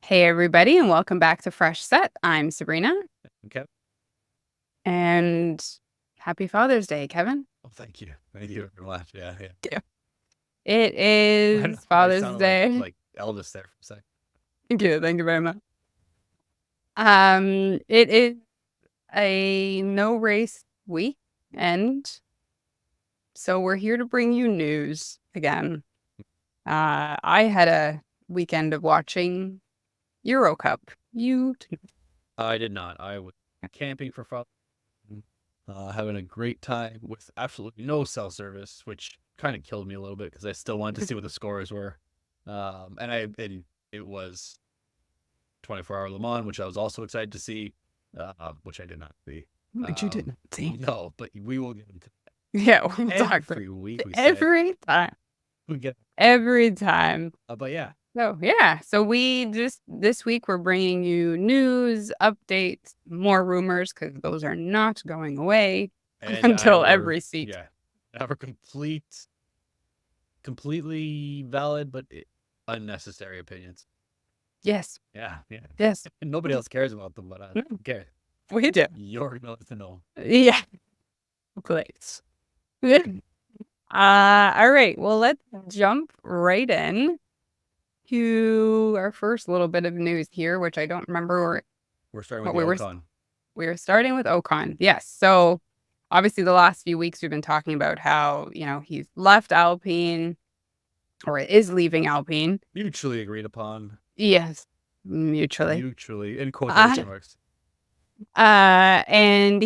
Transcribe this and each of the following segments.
Hey, everybody, and welcome back to Fresh Set. I'm Sabrina, Okay. and happy Father's Day, Kevin. Oh, thank you. Thank you very much. Yeah, yeah. Yeah. It I is Father's sounded Day. like Elvis there for a second. Thank you very much. It is a no race week, and so we're here to bring you news again. I had a weekend of watching Euro Cup. You too. I did not. I was camping for fun, having a great time with absolutely no cell service, which kind of killed me a little bit because I still wanted to see what the scores were. And it was 24-hour Le Mans, which I was also excited to see, which I did not see. Which you didn't see. No, but we will get into Yeah, we'll talk every week. We say every time. we get, Every time. but yeah, So, yeah. So we just this week we're bringing you news, updates, more rumors because those are not going away and until every seat. our completely valid but unnecessary opinions. Yes. Yeah, yeah. Yes. And nobody else cares about them, but I No, care. we do. You're gonna let to know. Yeah. Please. All right. Well, let's jump right in to our first little bit of news here, which I don't remember We're starting with what the Ocon. we were starting with Ocon. Yes. So obviously the last few weeks we've been talking about how, he's left Alpine or is leaving Alpine. Mutually agreed upon. Yes. Mutually. Mutually in quotation marks. And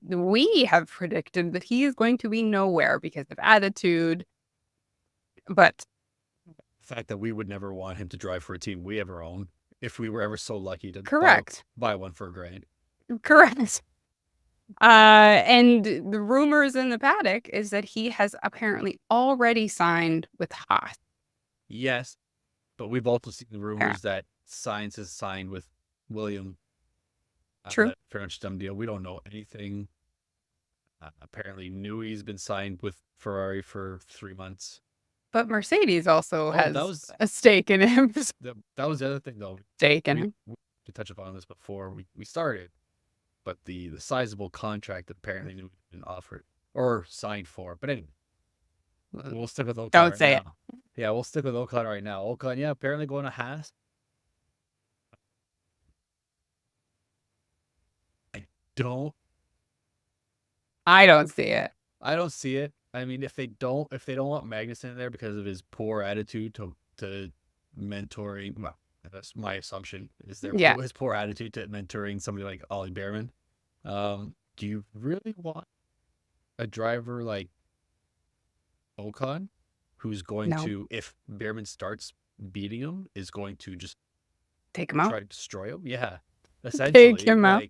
we have predicted that he is going to be nowhere because of attitude. But The fact that we would never want him to drive for a team we ever own if we were ever so lucky to correct. buy one for $1,000. Correct. And the rumors in the paddock is that he has apparently already signed with Haas. Yes, but we've also seen the rumors that Sainz has signed with William. True. That pretty much dumb deal. We don't know anything. Apparently, Newey's been signed with Ferrari for 3 months. But Mercedes also has that was a stake in him. That was the other thing, though. Stake in him. We touched upon this before we started, but the sizable contract that apparently Newey's been offered or signed for. But anyway, we'll stick with Ocon. Don't say it. Yeah, we'll stick with Ocon right now. Ocon, yeah, apparently going to Haas. I don't see it. I don't see it. I mean, if they don't want Magnussen in there because of his poor attitude to mentoring, well, that's my assumption is his poor attitude to mentoring somebody like Ollie Behrman. Do you really want a driver like Ocon, who's going to, if Behrman starts beating him, is going to just take him out, try to destroy him? Yeah, essentially. Take him out.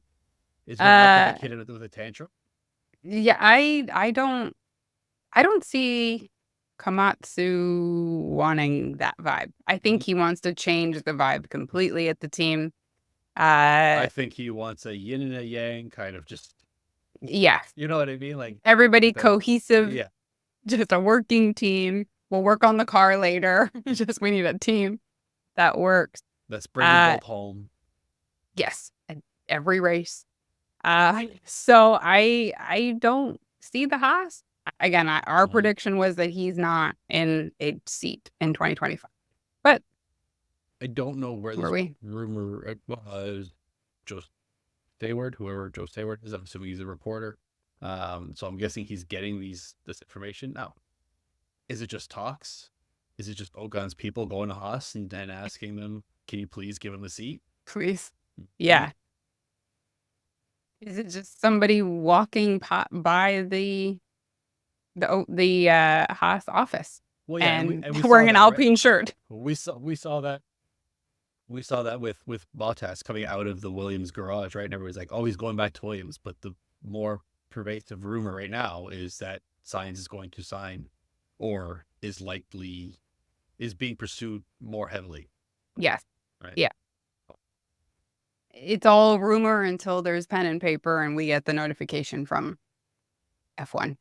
Is going to put the kid with a tantrum? Yeah, I don't see Komatsu wanting that vibe. I think he wants to change the vibe completely at the team. I think he wants a yin and a yang kind of just. Yeah. You know what I mean? Like everybody cohesive. Yeah. Just a working team. We'll work on the car later. We need a team that works. Let's bring them both home. Yes. At every race. So I don't see the Haas. Again, our prediction was that he's not in a seat in 2025. But I don't know where this rumor was. Joe Stewart, whoever Joe Stewart is, I'm assuming he's a reporter. So I'm guessing he's getting this information. Now, is it just talks? Is it just Ocon's people going to Haas and asking them, can you please give him a seat? Please. Yeah. Is it just somebody walking by the Haas office and wearing an Alpine shirt? We saw that. We saw that with Bottas coming out of the Williams garage, right? And everybody's like, oh, he's going back to Williams. But the more pervasive rumor right now is that Sainz is going to sign or is is being pursued more heavily. Yes. Right. Yeah. It's all rumor until there's pen and paper and we get the notification from F1.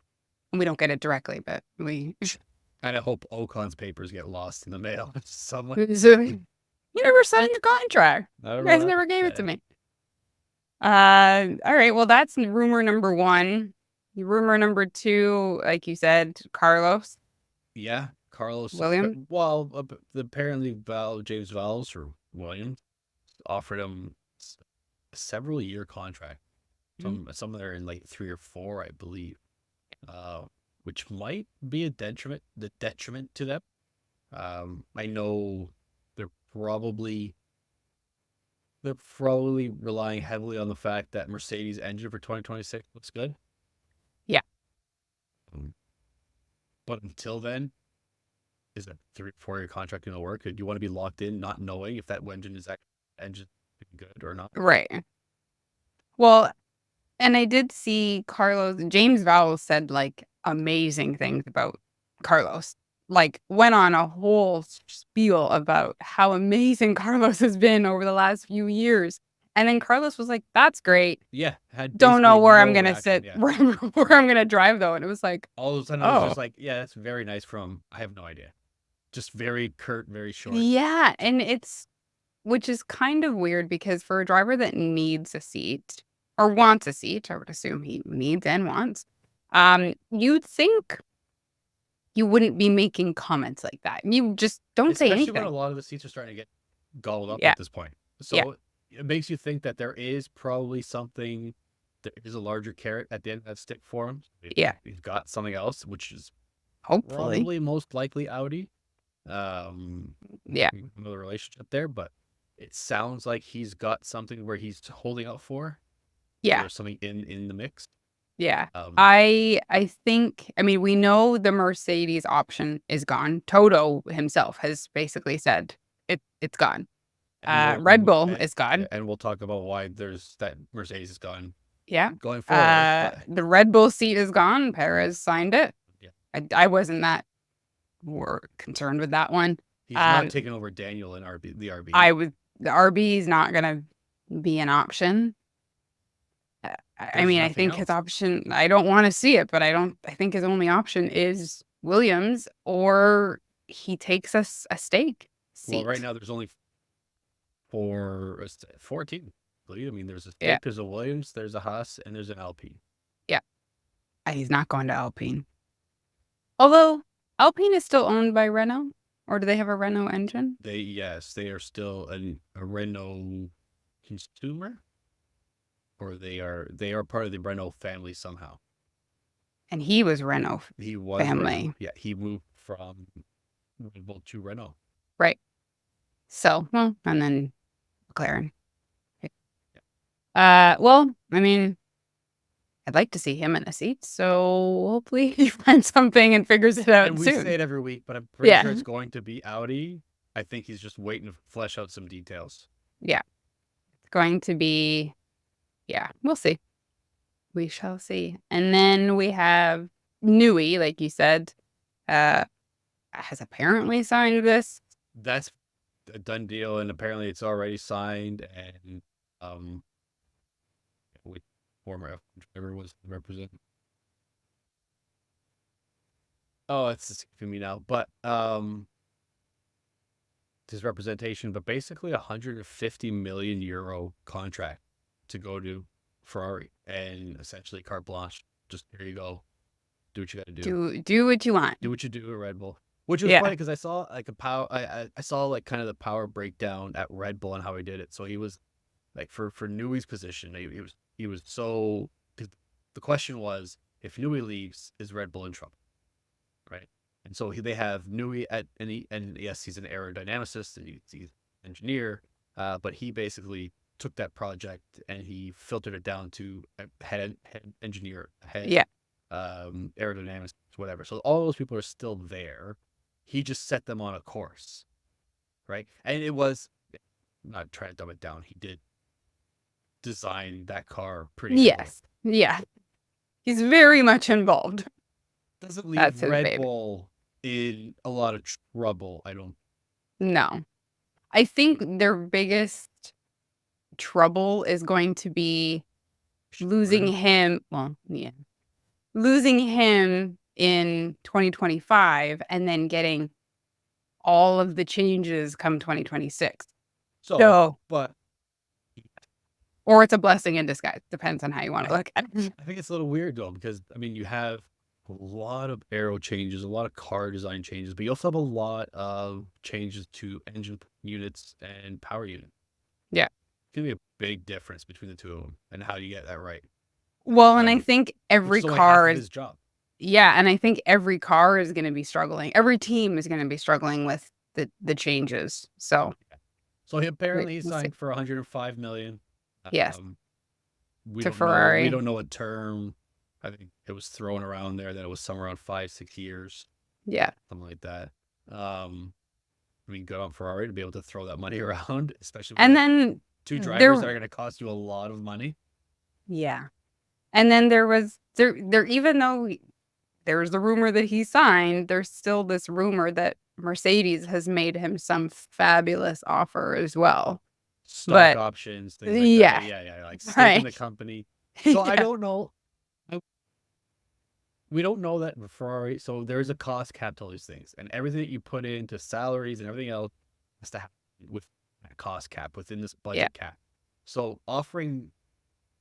We don't get it directly, but we. And I hope Ocon's papers get lost in the mail somewhere. So, you never signed your contract. You guys never gave it to me. All right. Well, that's rumor number one. Rumor number two, like you said, Carlos. Yeah, Carlos William. Well, apparently James Vowles or Williams offered him a several year contract. Some are in like 3 or 4, I believe. Which might be a detriment to them. I know they're probably relying heavily on the fact that Mercedes engine for 2026 looks good. Yeah. But until then, is a 3-4 year contract going to work? Do you want to be locked in, not knowing if that engine is good or not? Right. Well, and I did see James Vowles said like amazing things about Carlos. Like went on a whole spiel about how amazing Carlos has been over the last few years. And then Carlos was like, "That's great. Yeah, Don't know where I'm gonna reaction, sit, yeah. where I'm gonna drive though." And it was like, all of a sudden, I was just like, "Yeah, that's very nice from." I have no idea. Just very curt, very short. Yeah, and which is kind of weird because for a driver that needs a seat or wants a seat, I would assume he needs and wants. You'd think you wouldn't be making comments like that. You just don't say anything. Especially when a lot of the seats are starting to get gobbled up Yeah. at this point. So it makes you think that there is probably something, there is a larger carrot at the end of that stick for him. Yeah. He's got something else, which is hopefully probably most likely Audi. Yeah. Another relationship there, but it sounds like he's got something where he's holding out for. Yeah. There's something in the mix. Yeah. I think, I mean, we know the Mercedes option is gone. Toto himself has basically said it's gone. Red Bull is gone. And we'll talk about why there's that Mercedes is gone. Yeah. Going forward. The Red Bull seat is gone. Perez signed it. Yeah. I wasn't that concerned with that one. He's not taking over Daniel in the RB. The RB is not going to be an option. I mean, I think his option, I don't want to see it, but I think his only option is Williams or he takes us a stake seat. Well, right now there's only 14. I mean, there's a stake, there's a Williams, there's a Haas, and there's an Alpine. Yeah. He's not going to Alpine. Although Alpine is still owned by Renault, or do they have a Renault engine? They are still a Renault consumer. Or they are part of the Renault family somehow. And he was Renault family. Renault. Yeah, he moved from Red Bull to Renault. Right. So, well, and then McLaren. Yeah. Well, I mean, I'd like to see him in a seat, so hopefully he finds something and figures it out soon. And we say it every week, but I'm pretty sure it's going to be Audi. I think he's just waiting to flesh out some details. Yeah. It's going to be... Yeah, we'll see. We shall see. And then we have Newey, like you said, has apparently signed this. That's a done deal, and apparently it's already signed. And with former driver was represented. Oh, it's escaping me now. But his representation, but basically 150 million euro contract to go to Ferrari and essentially carte blanche. Just here you go. Do what you got to do. Do what you want. Do what you do at Red Bull. Which was funny because I saw like I saw like kind of the power breakdown at Red Bull and how he did it. So he was like for Newey's position, he was so, the question was, if Newey leaves, is Red Bull in trouble? Right? And so they have Newey and yes, he's an aerodynamicist and he's an engineer, but he basically took that project and he filtered it down to a head engineer, aerodynamist, whatever. So all those people are still there. He just set them on a course, right? And it was, not trying to dumb it down, he did design that car pretty heavily. Yeah. He's very much involved. Doesn't leave Red Bull in a lot of trouble. I don't. No. I think their biggest trouble is going to be losing him. Well, yeah. Losing him in 2025 and then getting all of the changes come 2026. So, but or it's a blessing in disguise. Depends on how you want to look at it. I think it's a little weird though, because I mean, you have a lot of aero changes, a lot of car design changes, but you also have a lot of changes to engine units and power unit. Yeah. It's gonna be a big difference between the two of them, and how do you get that right? Well, and I think Which every is only half car of is, his job. yeah, and I think every car is going to be struggling. Every team is going to be struggling with the changes. So, So apparently he we'll see. signed for 105 million. Yes, We to don't know. We Ferrari. don't know a term. I think it was thrown around there that it was somewhere around 5-6 years, Yeah. something like that. I mean, good on Ferrari to be able to throw that money around, especially And with then two drivers that there, are going to cost you a lot of money. yeah. And then there even though there's the rumor that he signed, there's still this rumor that Mercedes has made him some fabulous offer as well. Stock But options, things like yeah, that. Yeah, like stake in right. the company. So I Yeah. don't know. I, we don't know that with Ferrari. So there is a cost cap to all these things, and everything that you put into salaries and everything else has to happen with that cost cap within this Yeah. budget cap. So offering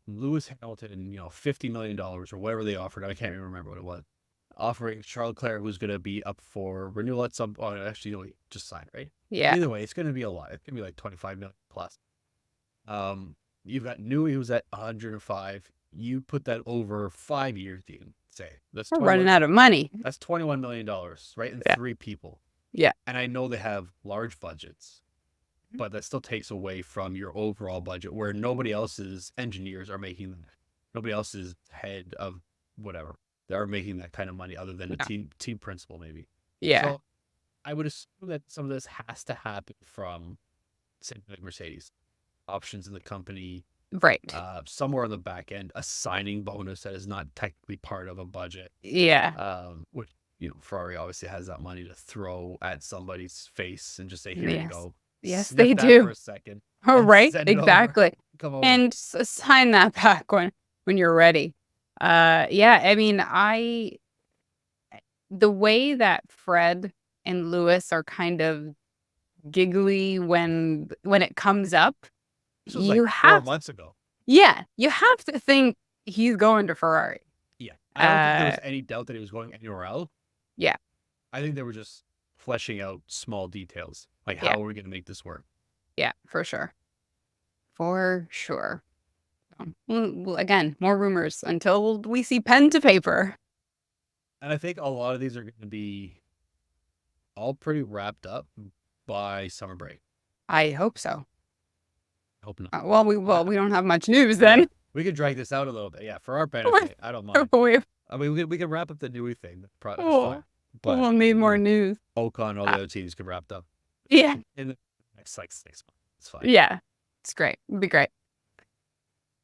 Lewis Hamilton, $50 million or whatever they offered, I can't even remember what it was. Offering Charles Leclerc, who's going to be up for renewal at some. Oh, actually, no, he just signed, right? Yeah. Either way, it's going to be a lot. It's going to be like 25 million plus. You've got Newey, who's at 105. You put that over 5 years, you can say that's We're 21. running out of money. That's $21 million, right? And Yeah. 3 people. Yeah. And I know they have large budgets, but that still takes away from your overall budget, where nobody else's engineers are making that. Nobody else's head of whatever they are making that kind of money, other than a No. team principal maybe. Yeah. So I would assume that some of this has to happen from, say, like Mercedes, options in the company, Right. somewhere on the back end, a signing bonus that is not technically part of a budget. Yeah. Which, Ferrari obviously has that money to throw at somebody's face and just say, "Here you Yes. go, Yes, sniff they that for do. a second, Oh, and right. send it over. Exactly. Come over." And sign that back when you're ready. Yeah, I mean, the way that Fred and Lewis are kind of giggly when it comes up, This was like you 4 have months ago. yeah, you have to think he's going to Ferrari. Yeah, I don't think there was any doubt that he was going anywhere else. Yeah. I think they were just fleshing out small details, like Yeah. how are we going to make this work. Yeah, for sure. For sure. Well, again, more rumors until we see pen to paper. And I think a lot of these are going to be all pretty wrapped up by summer break. I hope so. I hope not. We don't have much news then. We could drag this out a little bit. Yeah, for our benefit. I don't mind. I mean, we can wrap up the Newey thing. That's fine. But we'll need more news. Ocon and all the other teams could wrapped up. Yeah. In the next like 6 months. It's fine. Yeah. It's great. It'd be great.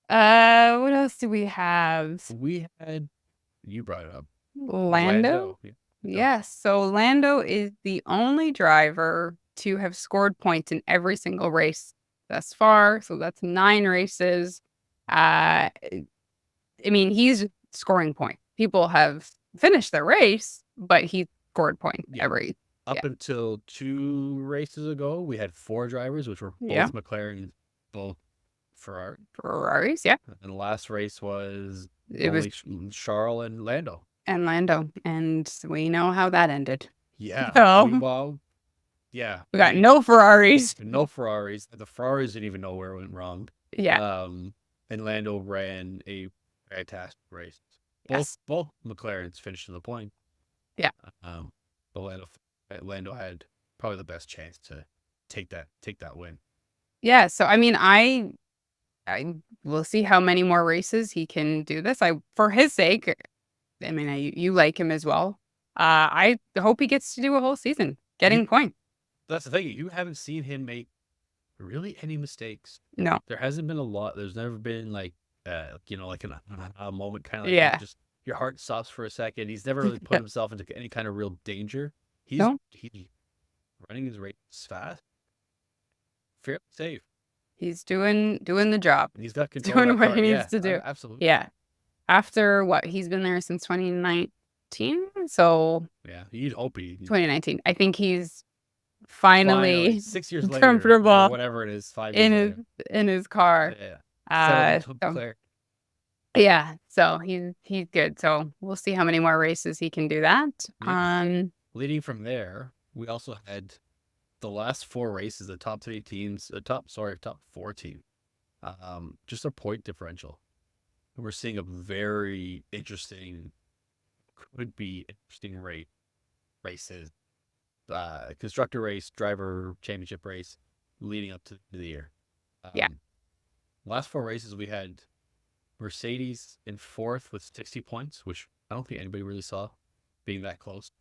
What else do we have? You brought it up. Lando? Yeah. Yes. So Lando is the only driver to have scored points in every single race thus far. So that's 9 races. I mean, he's scoring points. People have finished their race, but he scored points every. Up until 2 races ago, we had 4 drivers, which were both McLaren, both Ferraris, yeah. And the last race was was Charles and Lando. And we know how that ended. Yeah. So, yeah. We got no Ferraris. No Ferraris. The Ferraris didn't even know where it went wrong. Yeah. And Lando ran a fantastic race. Both McLarens finished in the point. Yeah. But Lando had probably the best chance to take that win. Yeah. So I mean, I will see how many more races he can do this. For his sake, I mean, you like him as well. I hope he gets to do a whole season getting points. That's the thing. You haven't seen him make really any mistakes. No. There hasn't been a lot. There's never been like a moment kind of like just your heart stops for a second. He's never really put himself into any kind of real danger. He's No, running his race fast, fairly safe. he's doing the job. And he's got He's control of doing that what car. he needs Yeah, to do. absolutely. Yeah. After what? He's been there since 2019. So Yeah, you'd hope he 2019. I think he's finally finally 6 years later or comfortable whatever it is, 5 years in his later. car. Yeah, settled into So Claire. yeah, so he's good. So we'll see how many more races he can do that. Yeah. Leading from there, we also had the last 4 races, the top 3 teams, top 4 team, just a point differential. We're seeing a very interesting, could be interesting races, constructor race, driver championship race, leading up to the year. Yeah. Last 4 races we had Mercedes in fourth with 60 points, which I don't think anybody really saw being that close.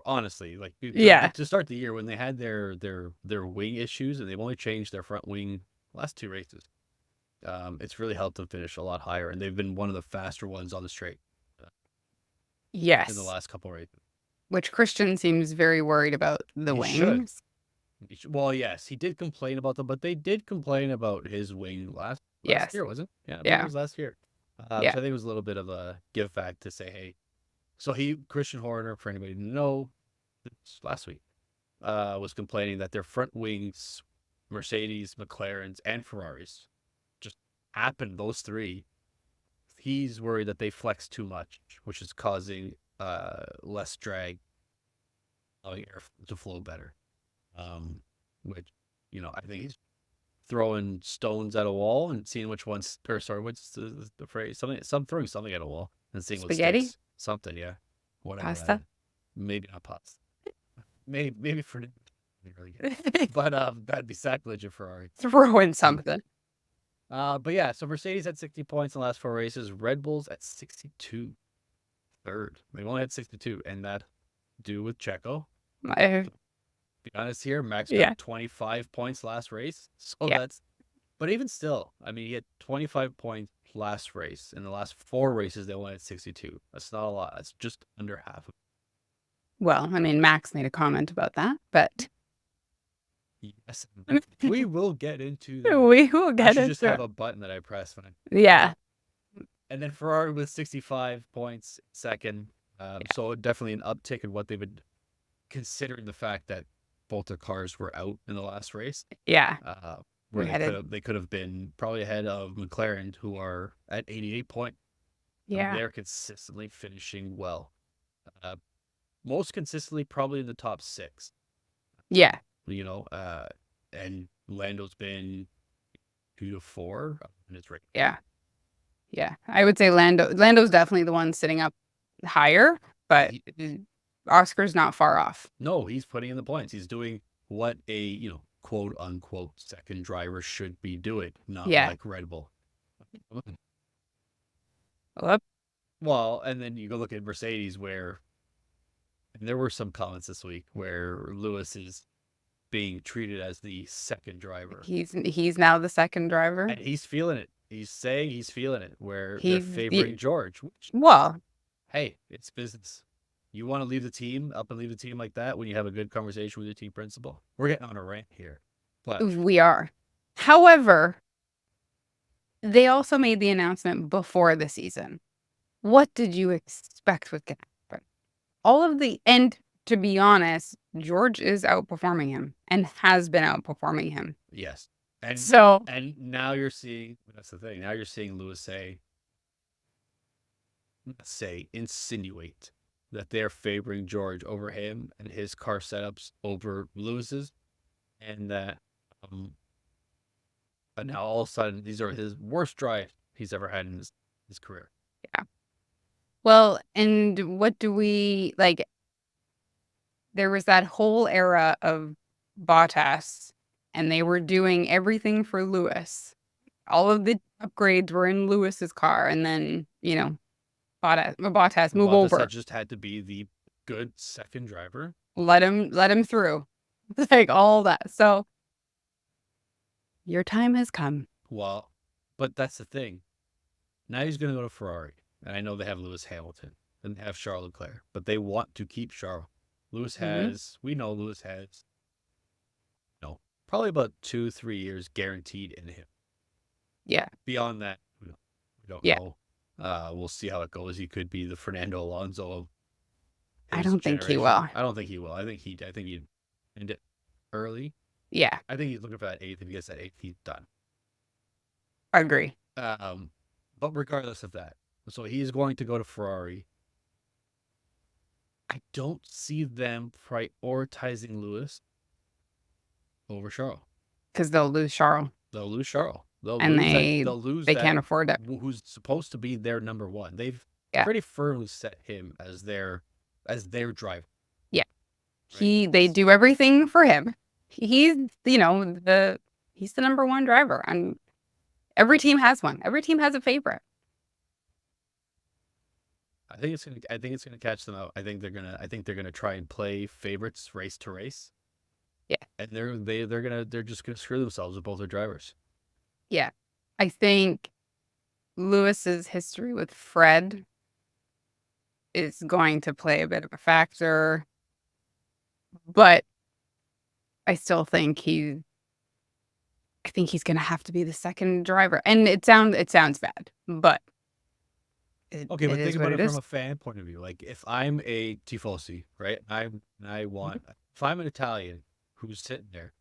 Honestly, like Yeah. to start the year when they had their wing issues and they've only changed their front wing last 2 races, it's really helped them finish a lot higher, and they've been one of the faster ones on the straight in the Yes. last couple races. Which Christian seems very worried about the He should. wings. Well, yes, he did complain about them, but they did complain about his wing last Yes. year, wasn't it? Yeah, I believe it Yeah. was last year. Yeah. So I think it was a little bit of a give back to say, hey, so Christian Horner, for anybody to know, last week, was complaining that their front wings, Mercedes, McLarens, and Ferraris, just happened, those 3. He's worried that they flex too much, which is causing less drag, allowing air to flow better. Which, I think he's throwing stones at a wall and seeing which ones, or sorry, what's the phrase? Throwing something at a wall and seeing what Spaghetti? sticks. Something, yeah. Whatever that Pasta? is. Maybe not pasta. Maybe for really good. But that'd be sacrilege of Ferrari. Throw in something. But yeah, so Mercedes had 60 points in the last 4 races. Red Bull's at 62, third. They've only had 62, and that due with Checo. Be honest here, Max Yeah. got 25 points last race. So Yeah. but even still, I mean, he had 25 points last race. In the last 4 races, they only had 62. That's not a lot. That's just under half. Well, I mean, Max made a comment about that, but Yes, we will get into that. we will I get should just into have it. a button that I press when I. Yeah. And then Ferrari with 65 points second. So definitely an uptick in what they've been considering the fact that both their cars were out in the last race. Yeah. Where they could have been probably ahead of McLaren, who are at 88 points. Yeah. They're consistently finishing well. Most consistently probably in the top 6. Yeah. And Lando's been 2 to 4 in his race. Yeah. Yeah. I would say Lando's definitely the one sitting up higher, but Oscar's not far off. No, he's putting in the points. He's doing what a, quote unquote second driver should be doing, not like Red Bull. Well, and then you go look at Mercedes and there were some comments this week where Lewis is being treated as the second driver. He's now the second driver. And he's feeling it. He's saying he's feeling it, where they're favoring George. Hey, it's business. You want to leave the team like that when you have a good conversation with your team principal? We're getting on a rant here. But we are. However, they also made the announcement before the season. What did you expect was going to happen? And to be honest, George is outperforming him and has been outperforming him. Yes. And now you're seeing, that's the thing. Now you're seeing Lewis insinuate that they're favoring George over him and his car setups over Lewis's, and that but now all of a sudden these are his worst drives he's ever had in his career. Yeah. Well, and what do we like? There was that whole era of Bottas, and they were doing everything for Lewis. All of the upgrades were in Lewis's car, and then Bottas move over. Just had to be the good second driver. Let him through, like all that. So your time has come. Well, but that's the thing. Now he's going to go to Ferrari, and I know they have Lewis Hamilton and they have Charles Leclerc, but they want to keep Charles. We know Lewis has, probably about 2-3 years guaranteed in him. Yeah. Beyond that, we don't Yeah. know. We'll see how it goes. He could be the Fernando Alonso of I his don't think he generation. will. I don't think he will. I think he'd end it early. Yeah. I think he's looking for that eighth. If he gets that eighth, he's done. I agree. But regardless of that, so he's going to go to Ferrari. I don't see them prioritizing Lewis over Charles. Because they'll lose Charles. They'll lose Charles. And They'll lose they that, can't afford it. who's supposed to be their number one. They've pretty firmly set him as their driver. Yeah. Right? They do everything for him. He's he's the number one driver, and every team has one. Every team has a favorite. I think it's gonna catch them out. I think they're gonna try and play favorites race to race. Yeah. And they're just gonna screw themselves with both their drivers. Yeah. I think Lewis's history with Fred is going to play a bit of a factor, but I still think he's going to have to be the second driver. And it sounds bad, but but think about it from a fan point of view. Like, if I'm a tifosi, right? If I'm an Italian who's sitting there,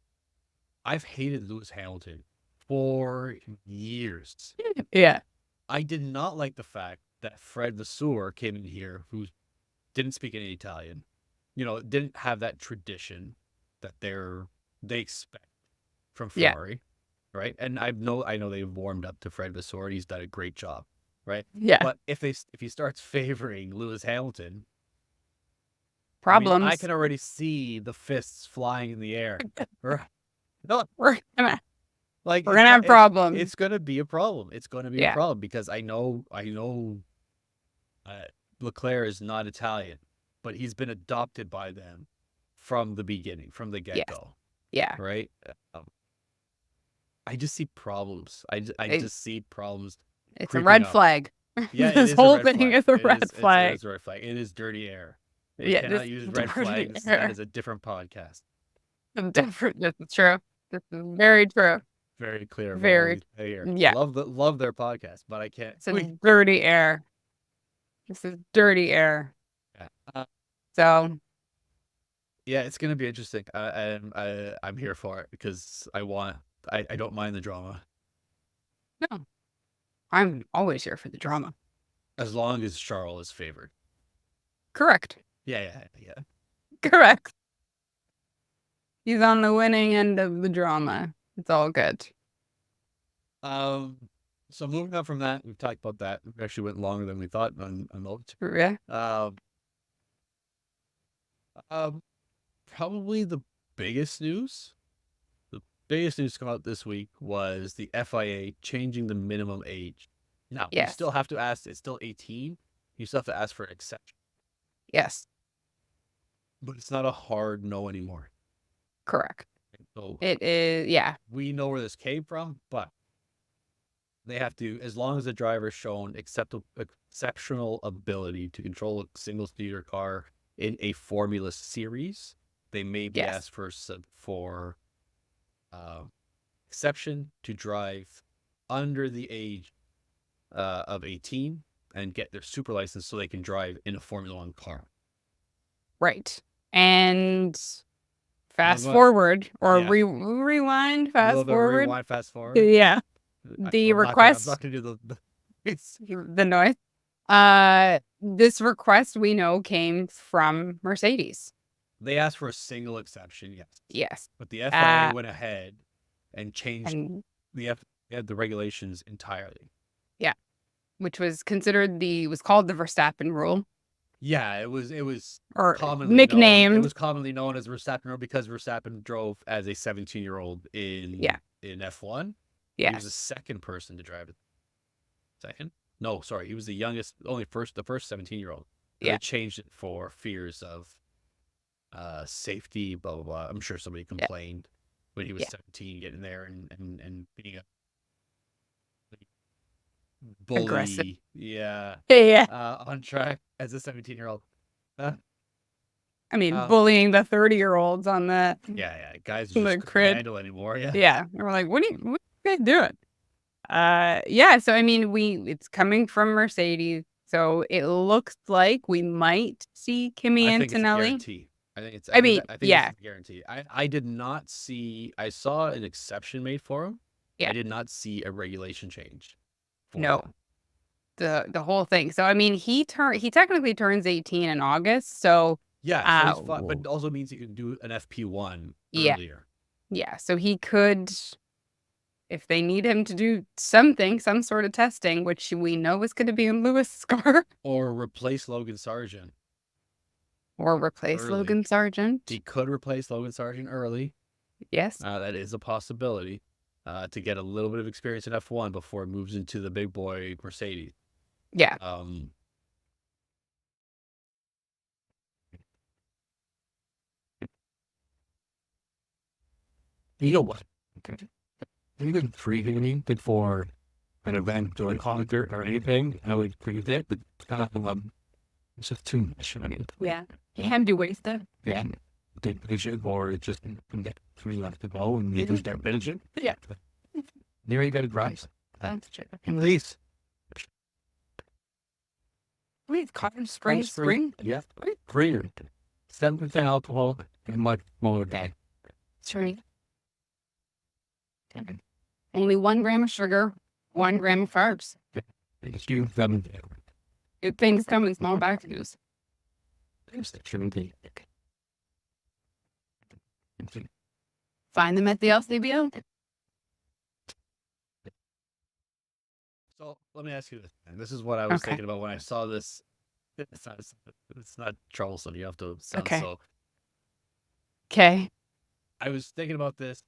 I've hated Lewis Hamilton for years. Yeah. I did not like the fact that Fred Vasseur came in here, who didn't speak any Italian, didn't have that tradition that they expect from Ferrari, right? And I know they've warmed up to Fred Vasseur, and he's done a great job, right? Yeah. But if he starts favoring Lewis Hamilton, problems. I can already see the fists flying in the air. No, we're gonna have problems. It's gonna be a problem. It's gonna be a problem because I know Leclerc is not Italian, but he's been adopted by them from the beginning, from the get-go. Yeah. Right? I just see problems. I just see problems. It's a red flag. Yeah, this whole thing is a red flag. It is a red flag. It is dirty air. We cannot use red flags. That is a different podcast. Different. This is true. This is very true. Very clear. Very. Yeah. Love their podcast, but I can't. It's dirty air. This is dirty air. Yeah. So. Yeah, it's gonna be interesting. I'm here for it because I don't mind the drama. No. I'm always here for the drama. As long as Charles is favored. Correct. Yeah. Correct. He's on the winning end of the drama. It's all good. So moving on from that, we've talked about that. We actually went longer than we thought on those. Yeah. Probably the biggest news. The biggest news to come out this week was the FIA changing the minimum age. Now, you still have to ask, it's still 18. You still have to ask for an exception. Yes. But it's not a hard no anymore. Correct. So it is, yeah. We know where this came from, but they have to, as long as the driver's shown exceptional ability to control a single-seater car in a Formula Series, they may be asked for exception to drive under the age of 18 and get their super license so they can drive in a Formula 1 car. Right. And fast forward or rewind, fast forward. Rewind, fast forward. Yeah. The request. I'm not going to do the noise. This request we know came from Mercedes. They asked for a single exception, yes. Yes. But the FIA went ahead and changed the regulations entirely. Yeah. Which was considered was called the Verstappen rule. Yeah, it was commonly nicknamed. It was commonly known as Verstappen rule because Verstappen drove as a 17-year-old in F1. Yeah. He was the second person to drive it. Second? No, sorry, he was the youngest, the first 17-year-old. Yeah. They changed it for fears of safety, blah blah blah. I'm sure somebody complained when he was 17, getting there and being a bully. Aggressive. Yeah. Yeah. On track as a 17-year-old. I mean, bullying the 30-year-olds on the guys just couldn't handle anymore. Yeah, and we're like, what are you guys doing? Yeah. So I mean, it's coming from Mercedes, so it looks like we might see Kimi I think it's a Antonelli. guarantee. I think it's a guarantee. I did not see. I saw an exception made for him. Yeah. I did not see a regulation change. No. The whole thing. So I mean, he technically turns 18 in August. So yeah, so he's fine, but it also means you can do an FP1 earlier. Yeah. So he could, if they need him to do something, some sort of testing, which we know is going to be in Lewis's car, or replace Logan Sargent. Logan Sargent. He could replace Logan Sargent early. Yes. That is a possibility. To get a little bit of experience in F1 before it moves into the big boy Mercedes. Yeah. You know what? Even pre-gaming before an event or a concert or anything, I would predict that it's just too much. Yeah. Can do wasted. Yeah. Take picture or just get 3 left to go and you just start finishing. Yeah. There you go, Bryce. That's true. And these. Wait, cotton spring? Yeah. Greater. 7% alcohol and much more than. Sorry. Only 1 gram of sugar, 1 gram of carbs. Excuse 7. Good things come in small packages. There's the trinity. Find them at the LCBO. So let me ask you this. And this is what I was thinking about when I saw this. It's not troublesome. You have to sound so. Okay. I was thinking about this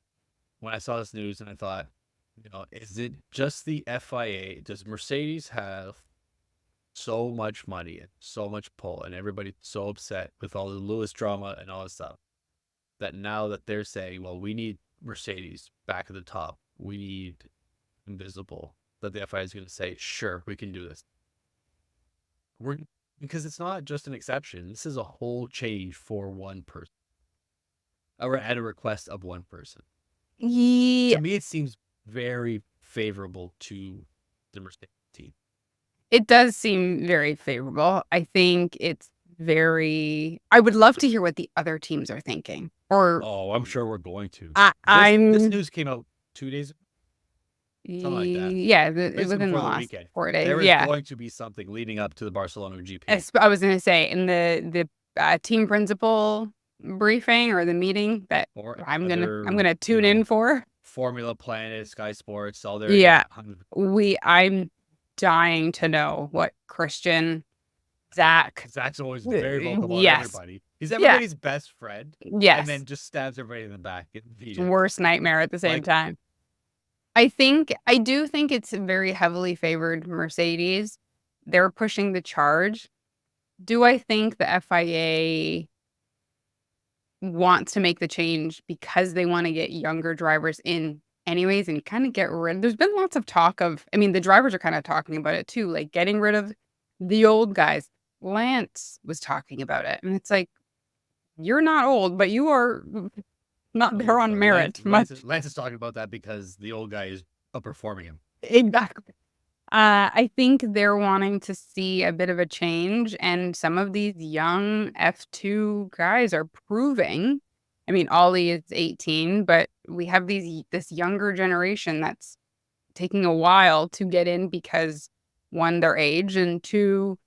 when I saw this news, and I thought, is it just the FIA? Does Mercedes have so much money and so much pull, and everybody's so upset with all the Lewis drama and all this stuff, that now that they're saying, well, we need Mercedes back at the top, we need invisible, that the FIA is going to say, sure, we can do this. Because it's not just an exception. This is a whole change for one person, or at a request of one person. Yeah. To me, it seems very favorable to the Mercedes team. It does seem very favorable. I think it's I would love to hear what the other teams are thinking. I'm sure we're going to. This news came out 2 days ago. Something like that. Yeah, within the last weekend. 4 days. There is going to be something leading up to the Barcelona GP. I was going to say, in the team principal briefing or the meeting that I'm gonna tune in for. Formula Planet, Sky Sports, all their I'm dying to know what Christian, Zach's always very vocal about everybody. He's everybody's best friend. Yes. And then just stabs everybody in the back. Worst nightmare at the same time. I do think it's very heavily favored Mercedes. They're pushing the charge. Do I think the FIA want to make the change because they want to get younger drivers in anyways and kind of get rid? There's been lots of talk of, the drivers are kind of talking about it too, like getting rid of the old guys. Lance was talking about it, and it's like, you're not old, but you are not there on merit. Lance is talking about that because the old guy is outperforming him. Exactly. I think they're wanting to see a bit of a change, and some of these young F2 guys are proving. Ollie is 18, but we have this younger generation that's taking a while to get in because, 1, their age, and 2,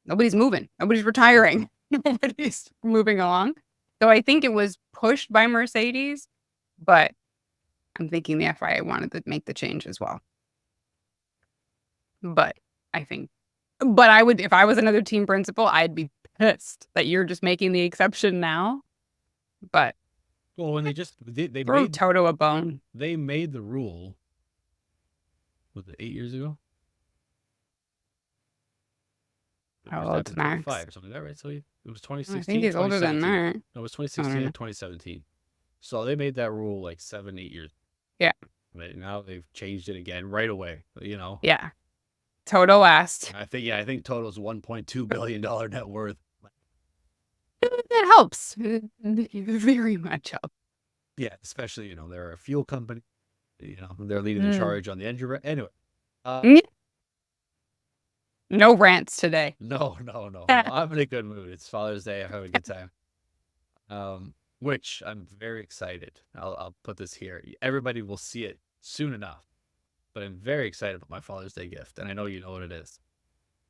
nobody's moving. Nobody's retiring. Nobody's moving along. So I think it was pushed by Mercedes, but I'm thinking the FIA wanted to make the change as well. But I would, if I was another team principal, I'd be pissed that you're just making the exception now. But when they throw Toto a bone. They made the rule. Was it 8 years ago? How old's Max? 5 or something like that, right? So it was 2016. I think he's older than that. No, it was 2016 and 2017. So they made that rule like 7-8 years. Yeah. But now they've changed it again right away. Yeah. Toto asked. I think Toto's $1.2 billion net worth. That helps. Very much helps. Yeah, especially, they're a fuel company. They're leading the charge on the engine. Anyway. No rants today. No. I'm in a good mood. It's Father's Day. I'm having a good time. Which I'm very excited. I'll put this here. Everybody will see it soon enough. But I'm very excited about my Father's Day gift, and I know you know what it is.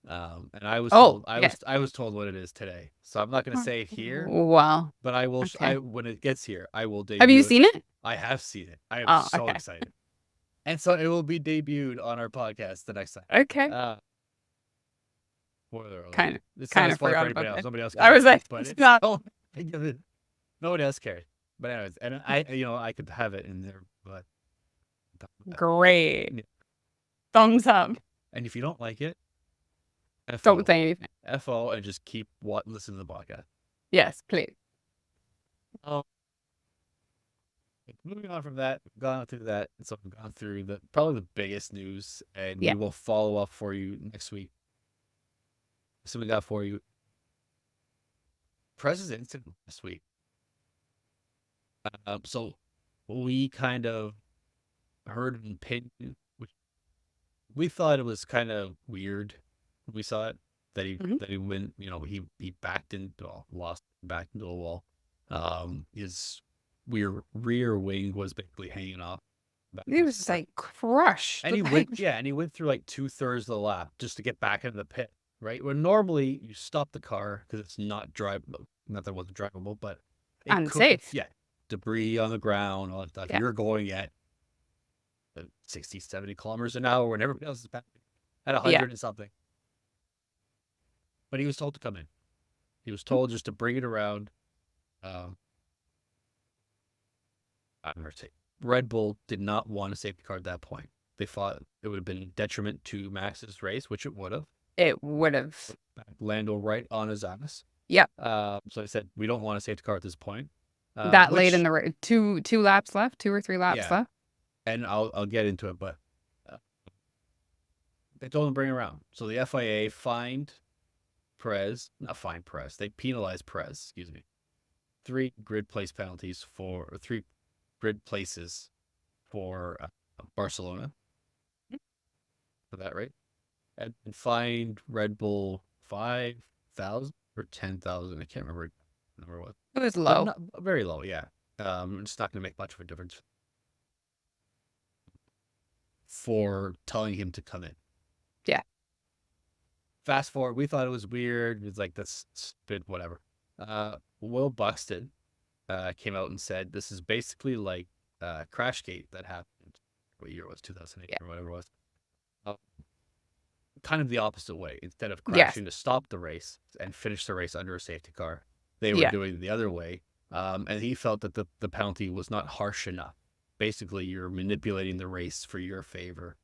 And I was told I was told what it is today, so I'm not going to say it here. Well, but I will. Okay. When it gets here, I will debut. Have you seen it? I have seen it. I am so okay. excited, and so it will be debuted on our podcast the next time. Okay. Spoiler alert. Kind of. It's Kind not a of spoiler forgot for anybody about else. it. Nobody else I was like, but it's not. Nobody else cares. But anyways, and I could have it in there, but Great. Yeah. Thumbs up. And if you don't like it, Don't say anything. FO, and just keep listening to the podcast. Yes, please. Moving on from that, we've gone through that, and so we've gone through probably the biggest news, and Yeah. we will follow up for you next week. So we got for you President's Incident this week. So we kind of heard an opinion, which we thought it was kind of weird when we saw it, that he went, he backed into backed into the wall. His rear wing was basically hanging off. He was just like crushed. And he went through like 2/3 of the lap just to get back into the pit, right? Where normally you stop the car because it's not drivable. Not that it wasn't drivable, but unsafe. Debris on the ground, all that stuff. You're going at 60, 70 kilometers an hour when everybody else is back at 100 and something. But he was told to come in. He was told just to bring it around. Red Bull did not want a safety car at that point. They thought it would have been a detriment to Max's race, which it would have. It would have. Lando right on his ass. Yep. So I said, we don't want a safety car at this point. Late in the race. Two laps left, 2 or 3 laps left. And I'll get into it, but they told him to bring it around. So the FIA they penalized Perez, 3 grid places for Barcelona. For that, right? And fined Red Bull 5,000 or 10,000. I can't remember what the number was. It was low. Very low, yeah. It's not going to make much of a difference for telling him to come in. Yeah. Fast forward, we thought it was weird. It's like, that's stupid, whatever. Will Buxton came out and said this is basically like Crashgate that happened. What year it was? 2008 or whatever it was. Kind of the opposite way. Instead of crashing to stop the race and finish the race under a safety car, they were doing it the other way. And he felt that the penalty was not harsh enough. Basically, you're manipulating the race for your favor.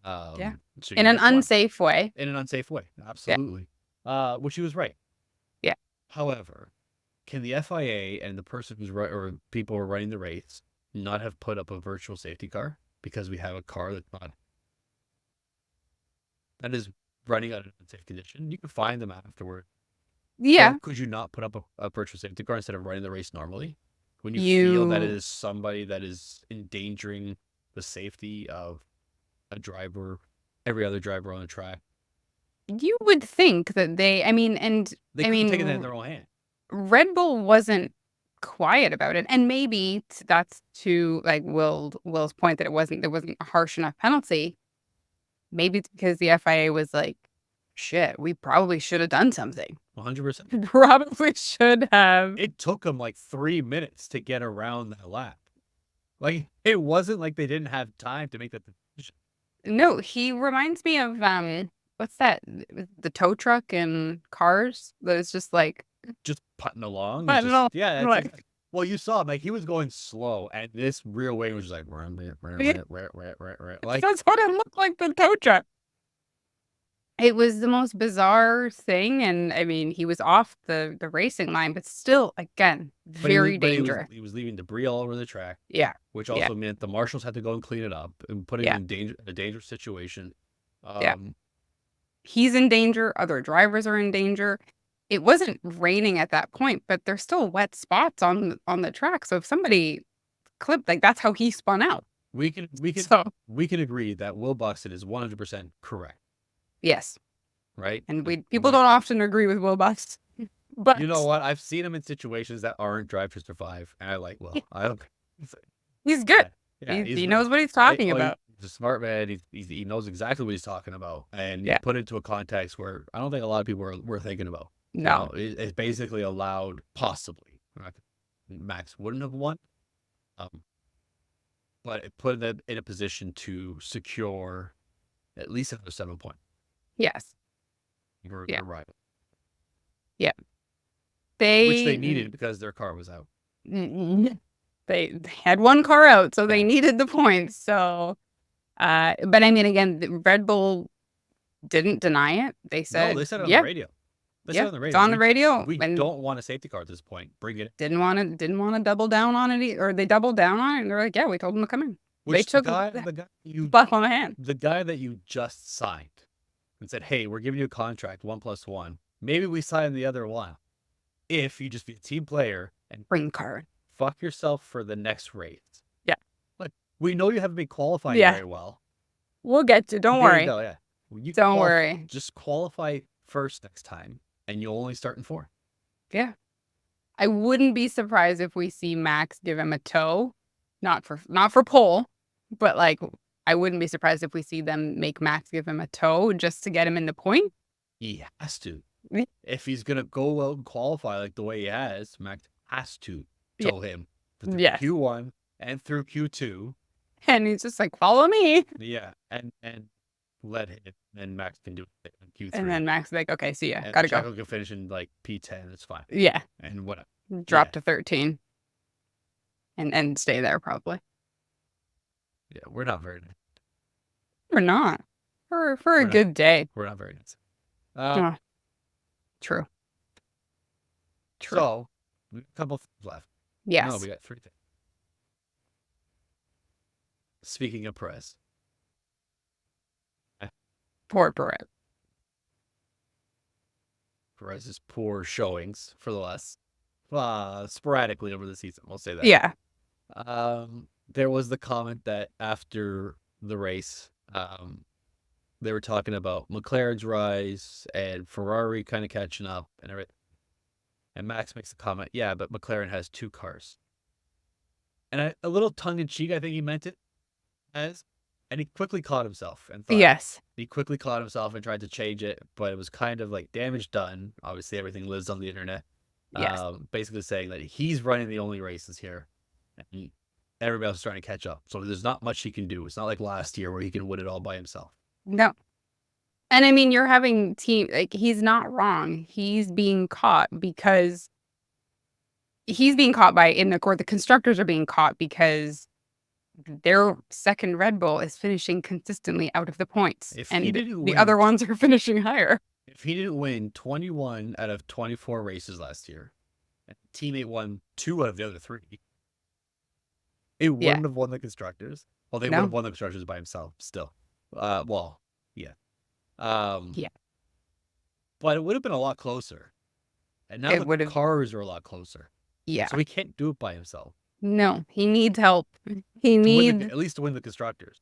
So in an unsafe way. In an unsafe way, absolutely. Which he was right. Yeah. However, can the FIA and the person or people who are running the race not have put up a virtual safety car because we have a car that is running out of unsafe condition? You can find them afterward. Yeah. Could you not put up a virtual safety car instead of running the race normally? When you feel that it is somebody that is endangering the safety of a driver, every other driver on the track. You would think that they couldn't take it in their own hand. Red Bull wasn't quiet about it, and maybe that's to like Will's point that there wasn't a harsh enough penalty. Maybe it's because the FIA was like, shit, we probably should have done something. 100%. Probably should have. It took them like 3 minutes to get around that lap. Like, it wasn't like they didn't have time to make that decision. No, he reminds me of what's that? The tow truck in Cars that is just like putting along. Yeah, well, you saw him, like, he was going slow, and this rear wing was just like, like, that's what it looked like, the tow truck. It was the most bizarre thing, and he was off the racing line, but still, again, very dangerous. He was leaving debris all over the track. Yeah. Which also meant the marshals had to go and clean it up and put him in a dangerous situation. He's in danger. Other drivers are in danger. it wasn't raining at that point, but there's still wet spots on the track. So if somebody clipped, like that's how he spun out. We can So agree that Will Buxton is 100% correct, yes, right? and people don't often agree with Will Buxton, but you know what? I've seen him in situations that aren't Drive to Survive, and I like Will. I don't. he's good. Yeah, he knows what he's talking about. He's a smart man. He knows exactly what he's talking about, and Yeah. he put it into a context where I don't think a lot of people were thinking about. No. It's basically allowed, possibly. Max wouldn't have won, but it put them in a position to secure at least another 7 point. Yes. Your rival. Yeah. Which they needed because their car was out. They had one car out, so they needed the points. So, but I mean, again, Red Bull didn't deny it. They said, no, they said it on the radio. They said it on the radio. It's on the radio. We don't want a safety car at this point. Bring it. Didn't want to double down on it, or they doubled down on it, and they're like, yeah, we told them to come in. They took the guy you buff on the hand. The guy that you just signed and said, hey, we're giving you a contract 1+1. Maybe we sign the other one. If you just be a team player and bring the car in. Fuck yourself for the next race. Yeah. Like, we know you haven't been qualifying very well. We'll get to. Don't worry. No, yeah. Don't worry. Just qualify first next time, and you'll only start in 4. Yeah. I wouldn't be surprised if we see Max give him a tow, not for pole, but like I wouldn't be surprised if we see them make Max give him a tow just to get him in the point. He has to. If he's gonna go out and qualify like the way he has, Max has to tow him through Q1 and through Q2. And he's just like, follow me. Yeah, and let him, and Max can do it in Q3. And then Max is like, okay, see ya, and gotta Chaco go. Can finish in like P10, it's fine. Yeah. And whatever. Drop to 13. And stay there probably. Yeah, we're not very nice. We're not. For a good day. We're not very nice. True. So, we have a couple things left. Yes. No, we got 3 things. Speaking of Perez. Poor Perez. Perez's poor showings for the last sporadically over the season. We'll say that. Yeah. There was the comment that after the race, they were talking about McLaren's rise and Ferrari kind of catching up and everything. And Max makes the comment, yeah, but McLaren has 2 cars. And a little tongue-in-cheek, I think he meant it as. And he quickly caught himself. He quickly caught himself and tried to change it, but it was kind of like damage done. Obviously, everything lives on the internet. Yes. Basically saying that he's running the only races here. And everybody else is trying to catch up. So there's not much he can do. It's not like last year where he can win it all by himself. No. And I mean, you're having he's not wrong. He's being caught because the constructors are being caught because their second Red Bull is finishing consistently out of the points. The other ones are finishing higher. If he didn't win 21 out of 24 races last year, and teammate won 2 out of the other 3, it wouldn't have won the constructors. Well, they would have won the constructors by himself still. Yeah. Yeah. But it would have been a lot closer. And now the cars are a lot closer. Yeah. So he can't do it by himself. No, he needs help. He needs at least to win the constructors.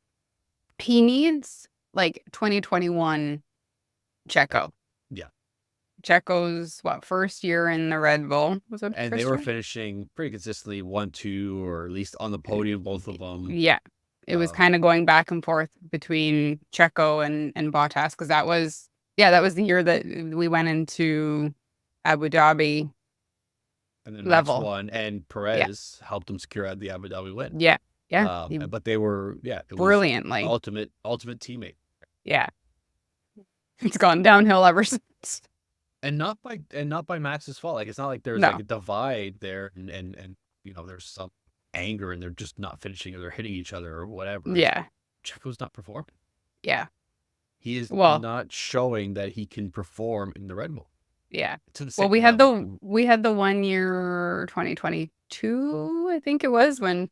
He needs like 2021 Checo. Yeah. Checo's first year in the Red Bull was it? And they were finishing pretty consistently 1, 2, or at least on the podium, both of them. Yeah. It was kind of going back and forth between Checo and Bottas because that was the year that we went into Abu Dhabi. And then Max won, and Perez helped him secure the Abu Dhabi win. Yeah. But they were brilliantly ultimate teammate. Yeah. It's gone downhill ever since. And not by Max's fault. Like it's not like there's like a divide there and there's some anger and they're just not finishing or they're hitting each other or whatever. Yeah. Checo's not performing. Yeah. He is not showing that he can perform in the Red Bull. Yeah. Well, we had the 1 year 2022, I think it was, when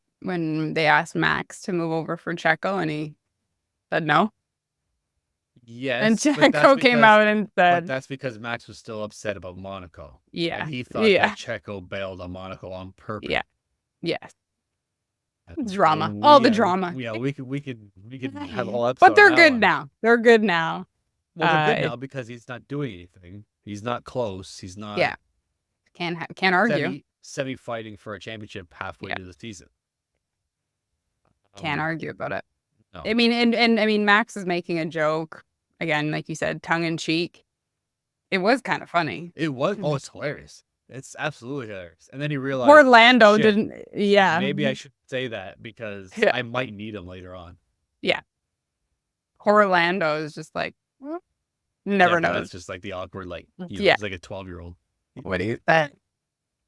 they asked Max to move over for Checo and he said no. Yes, And but that's Checo came because out and but said, that's because Max was still upset about Monaco. yeah, And he thought yeah, that Checo bailed on Monaco on purpose. yeah, yes. And Drama. we- All the yeah, drama. we could have a whole episode But they're on that good one. now. They're good now. Well, they're good it- now because he's not doing anything. He's not close. He's not Yeah. Can't argue. semi fighting for a championship halfway Yeah. to the season. Can't argue about it. No. I mean, and I mean, Max is making a joke again, like you said, tongue in cheek. It was kind of funny. It was. Oh, it's hilarious. It's absolutely hilarious. And then he realized Orlando shit, didn't. Yeah. maybe I should say that because Yeah. I might need him later on. Orlando is just like never Yeah, but knows. It's just like the awkward, like Yeah. it's like a 12-year-old. What do you say?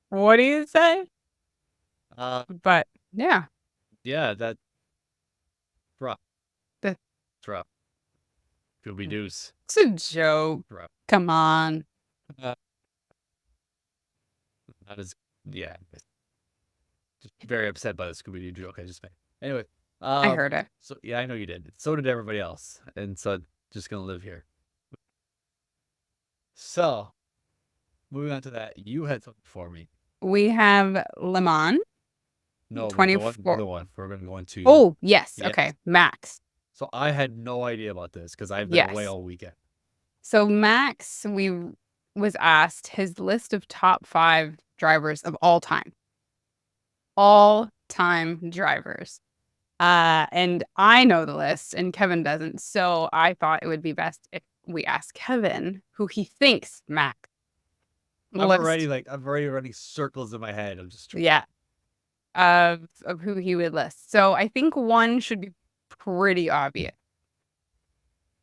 What do you say? But yeah, Yeah, that rough. The- It's rough. Scooby Doo's it's a joke. rough. Come on. Not as just very upset by the Scooby Doo joke I just made. Anyway, I heard it. So yeah, I know you did. So did everybody else, and so just gonna live here. So, moving on to that, you had something for me. We have Le Mans. No, 24 the one. We're gonna go into. Oh, yes. Yes. Okay. Max. So I had no idea about this because I've been away Yes. all weekend. So Max, was asked his list of top 5 drivers of all time. All time drivers. And I know the list and Kevin doesn't. So I thought it would be best if we ask Kevin who he thinks Max. I've already running circles in my head. I'm just trying. Yeah. Of who he would list. So I think one should be pretty obvious.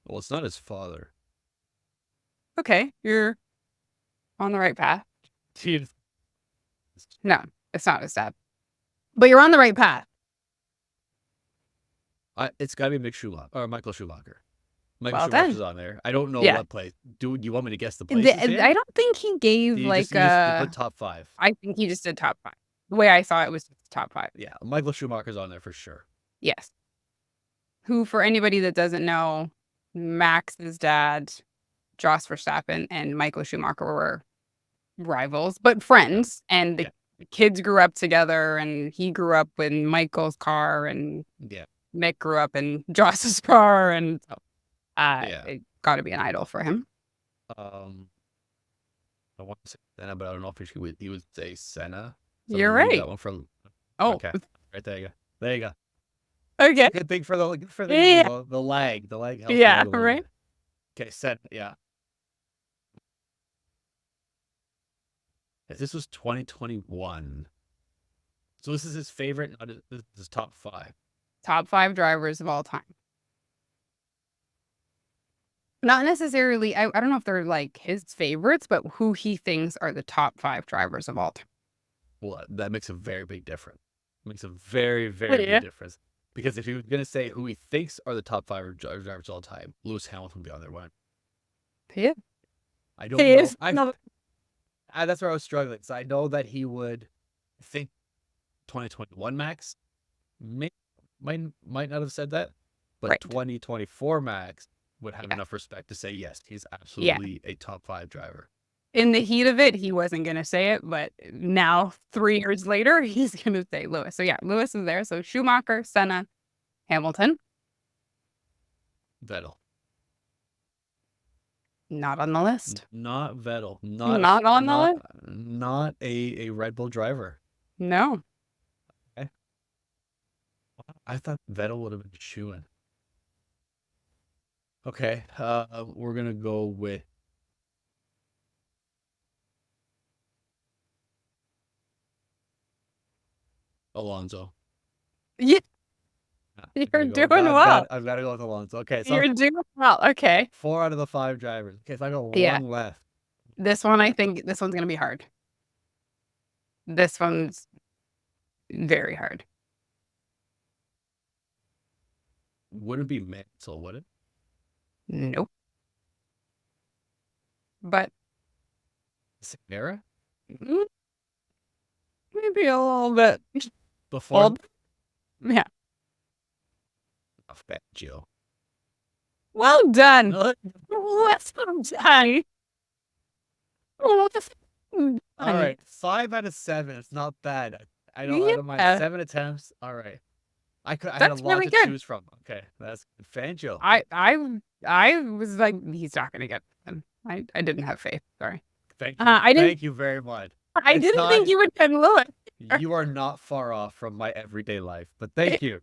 Well, it's not his father. Okay, you're on the right path. No, it's not his dad. But you're on the right path. It's got to be Mick Schumacher or Michael Schumacher. Michael Well Schumacher's then. on there. I don't know Yeah. what place. Do you want me to guess the The- places? I don't think he gave You like just put top 5. I think he just did top 5. The way I saw it was just top 5. Yeah, Michael Schumacher's on there for sure. Yes. Who, for anybody that doesn't know, Max's dad, Jos Verstappen, and Michael Schumacher were rivals, but friends. And the kids grew up together, and he grew up in Michael's car, and Yeah. Mick grew up in Joss's car, and so Yeah. it got to be an idol for him. I want to say Senna, but I don't know if he would say Senna. So You're I'm gonna leave right. That one for Oh, okay. Right there you go. There you go. okay. Good thing for the Yeah. the lag. The lag helps Yeah, out a little right. bit. Okay, Senna. Yeah. This was 2021. So this is his favorite. Not this is his top 5. Top 5 drivers of all time. Not necessarily, I don't know if they're like his favorites, but who he thinks are the top 5 drivers of all time. Well, that makes a very big difference. It makes a very, very Yeah. big difference. Because if he was going to say who he thinks are the top 5 drivers of all time, Lewis Hamilton would be on there one. Yeah. I don't He know. is. That's where I was struggling. So I know that he would think 2021 Max might not have said that, but Right. 2024 Max would have Yeah. enough respect to say yes, he's absolutely a top 5 driver. In the heat of it, he wasn't going to say it, but now 3 years later, he's going to say Lewis. So yeah, Lewis is there. So Schumacher, Senna, Hamilton, Vettel. not on the list. Not Vettel. Not on the list? Not a Red Bull driver. No. I thought Vettel would have been chewing. Okay, we're gonna go with Alonso. Yeah, I'm you're gonna go- doing I've well. I've got to go with Alonso. Okay, so You're doing well. Okay. 4 out of the 5 drivers. Okay, so I got Yeah. one left. This one, I think this one's going to be hard. This one's very hard. Wouldn't be Mansell, would it? Nope. But Sarah? mm, maybe a little bit Before old. Yeah. Fangio. Well done. All Well done. right, 5 out of 7. It's not bad. I don't mind. Yeah, 7 attempts. All right. I had a that's lot really to good. choose from. Okay, that's good. Fanjo. I was like, he's not gonna get them. I didn't have faith. Sorry. Thank you. I didn't. Thank you very much. I It's didn't not- think you would get Lewis. You are not far off from my everyday life, but thank you.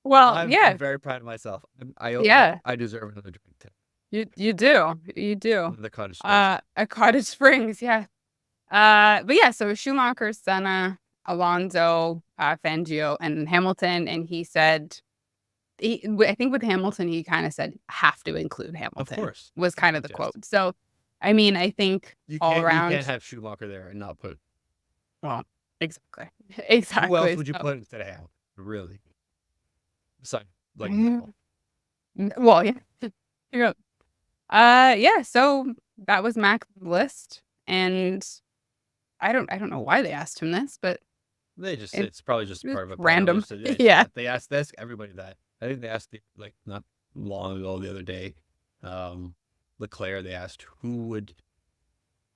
Well, I'm yeah, very proud of myself. yeah. I deserve another drink too. You do. The cottage springs. At Cottage Springs, yeah. But yeah, so Schumacher, Senna, Alonso, Fangio, and Hamilton, and he said, I think with Hamilton, he kind of said have to include Hamilton. Of course, was kind of the Yes. quote. So, I mean, I think all around, you can't have Schumacher there and not put. well, exactly, exactly. Who else would you so- put instead of Hamilton? Really? Besides, like, Mm. Well, yeah. Here you go. Yeah. So that was Mac's list, and I don't know why they asked him this, but it's probably just it's part of a random. panel. It's Yeah. They asked everybody that. I think they asked like not long ago the other day, Leclerc. They asked who would,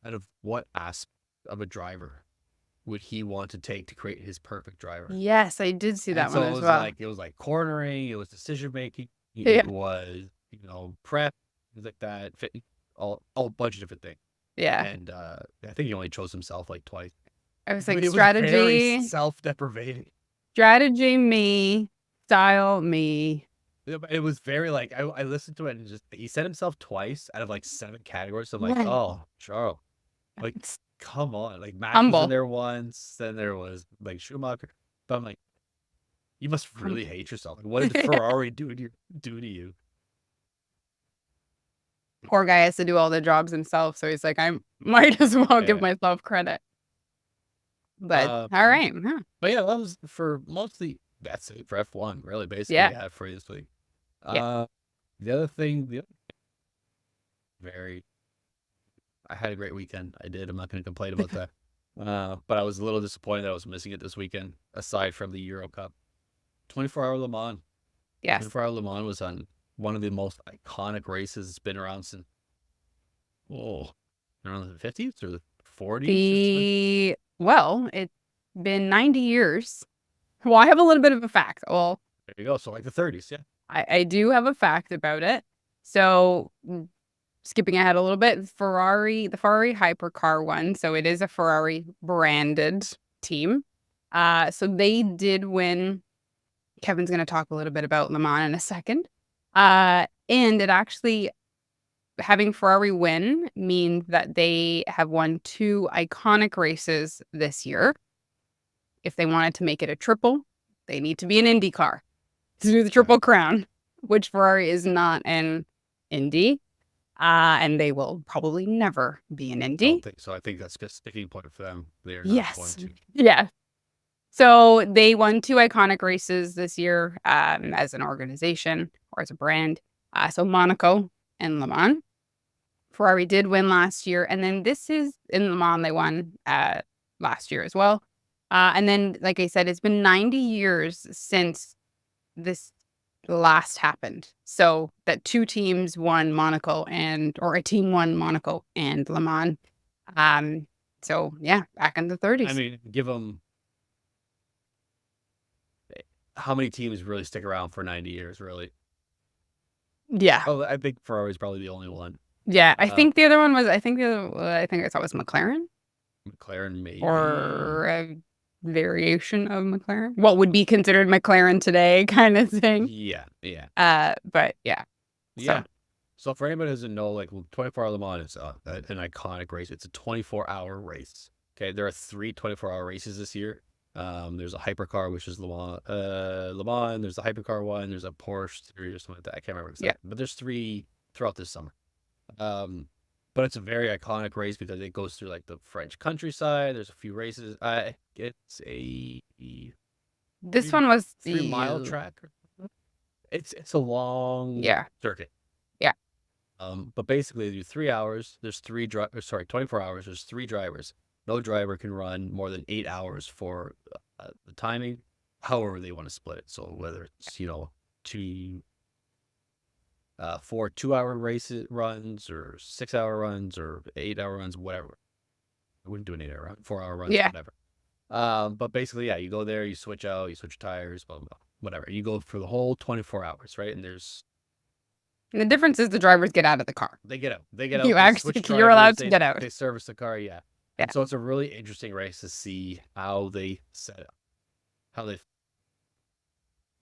out of what aspect of a driver, would he want to take to create his perfect driver? Yes, I did see that So one as well. it was like cornering, it was decision making, Yeah. it was prep, things like that, fit, all a bunch of different things. Yeah. And I think he only chose himself like twice. I was like, It was strategy, very self-deprecating. strategy, me, style, me. Yeah, but it was very like I listened to it and just he said himself twice out of like 7 categories. So I'm like, Right. oh, Charles, like It's come on, like Max was humble. in there once, then there was like Schumacher. But I'm like, you must really hate yourself. Like, what did Ferrari do to you? Poor guy has to do all the jobs himself, so he's like, I might as well give Yeah. myself credit. But all right, huh. But yeah, that was for mostly that's it for F1, really, basically. Yeah. Yeah, for this week. Yeah. The other thing, I had a great weekend. I did. I'm not going to complain about that. But I was a little disappointed that I was missing it this weekend, aside from the Euro Cup. 24-hour Le Mans. Yes. 24-hour Le Mans was on one of the most iconic races. It's been around since, around the 50s or the 40s? Well, it's been 90 years. Well, I have a little bit of a fact. Well, There you go. So like the 30s, yeah. I do have a fact about it. So skipping ahead a little bit, the Ferrari hypercar won. So it is a Ferrari branded team. So they did win. Kevin's going to talk a little bit about Le Mans in a second. And it actually, having Ferrari win means that they have won 2 iconic races this year. If they wanted to make it a triple, they need to be an Indy car to do the Triple Crown, which Ferrari is not an Indy. And they will probably never be an I Indy. don't think so. I think that's a sticking point for them. They're not going to. Yeah. So they won 2 iconic races this year as an organization or as a brand. So Monaco and Le Mans. Ferrari did win last year. And then this is in Le Mans, they won last year as well. And then, like I said, it's been 90 years since this last happened. So that 2 teams won Monaco or a team won Monaco and Le Mans. So yeah, back in the 30s. I mean, give them. How many teams really stick around for 90 years, really? Yeah. Oh, I think Ferrari's probably the only one. Yeah. I think the other one was, I think I saw it was McLaren. McLaren, maybe. Or a variation of McLaren. What would be considered McLaren today kind of thing. Yeah, yeah. But yeah. Yeah. So for anybody who doesn't know, like 24-hour Le Mans is an iconic race. It's a 24-hour race. Okay, there are 3 24-hour races this year. There's a hypercar, which is Le Mans. There's a hypercar one. There's a Porsche series or something like that. I can't remember exactly. But there's 3 throughout this summer. But it's a very iconic race because it goes through like the French countryside. There's a few races. It's a This one was 3-mile track. It's a long circuit. Yeah. But basically, you do 3 hours. There's 24 hours. There's 3 drivers. No driver can run more than 8 hours for the timing. however they want to split it. So whether it's 4 2-hour races runs or 6-hour runs or 8-hour runs, whatever. I wouldn't do an 8-hour run, 4-hour runs, Yeah. whatever. But basically, yeah, you go there, you switch out, you switch tires, blah, blah, blah, whatever. You go for the whole 24 hours, right? And the difference is the drivers get out of the car. they get out. They get out. You they actually, switch you're allowed drivers, to get out. They service the car, yeah. Yeah. And so it's a really interesting race to see how they set up, how they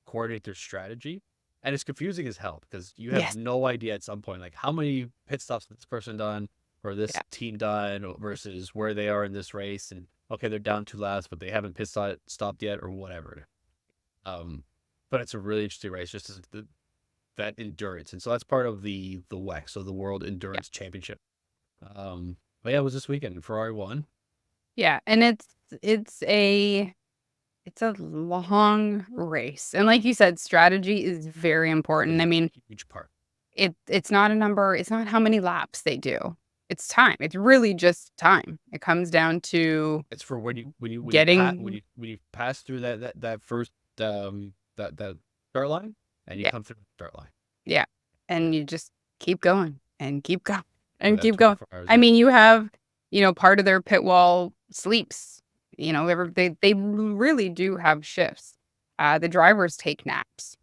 coordinate their strategy. And it's confusing as hell because you have no idea at some point, like how many pit stops has this person done or this team done versus where they are in this race. And okay, they're down 2 laps, but they haven't pit stopped yet or whatever. But it's a really interesting race, just as that endurance. And so that's part of the WEC, so the World Endurance Championship. But yeah, it was this weekend. Ferrari won. Yeah, and it's a long race. And like you said, strategy is very important. I mean, huge part. It's not a number, it's not how many laps they do. It's time. It's really just time. It comes down to it's for when you pass through that first that start line and you come through the start line. Yeah. And you just keep going and keep going and keep going. I mean, you have, part of their pit wall sleeps. They really do have shifts. The drivers take naps.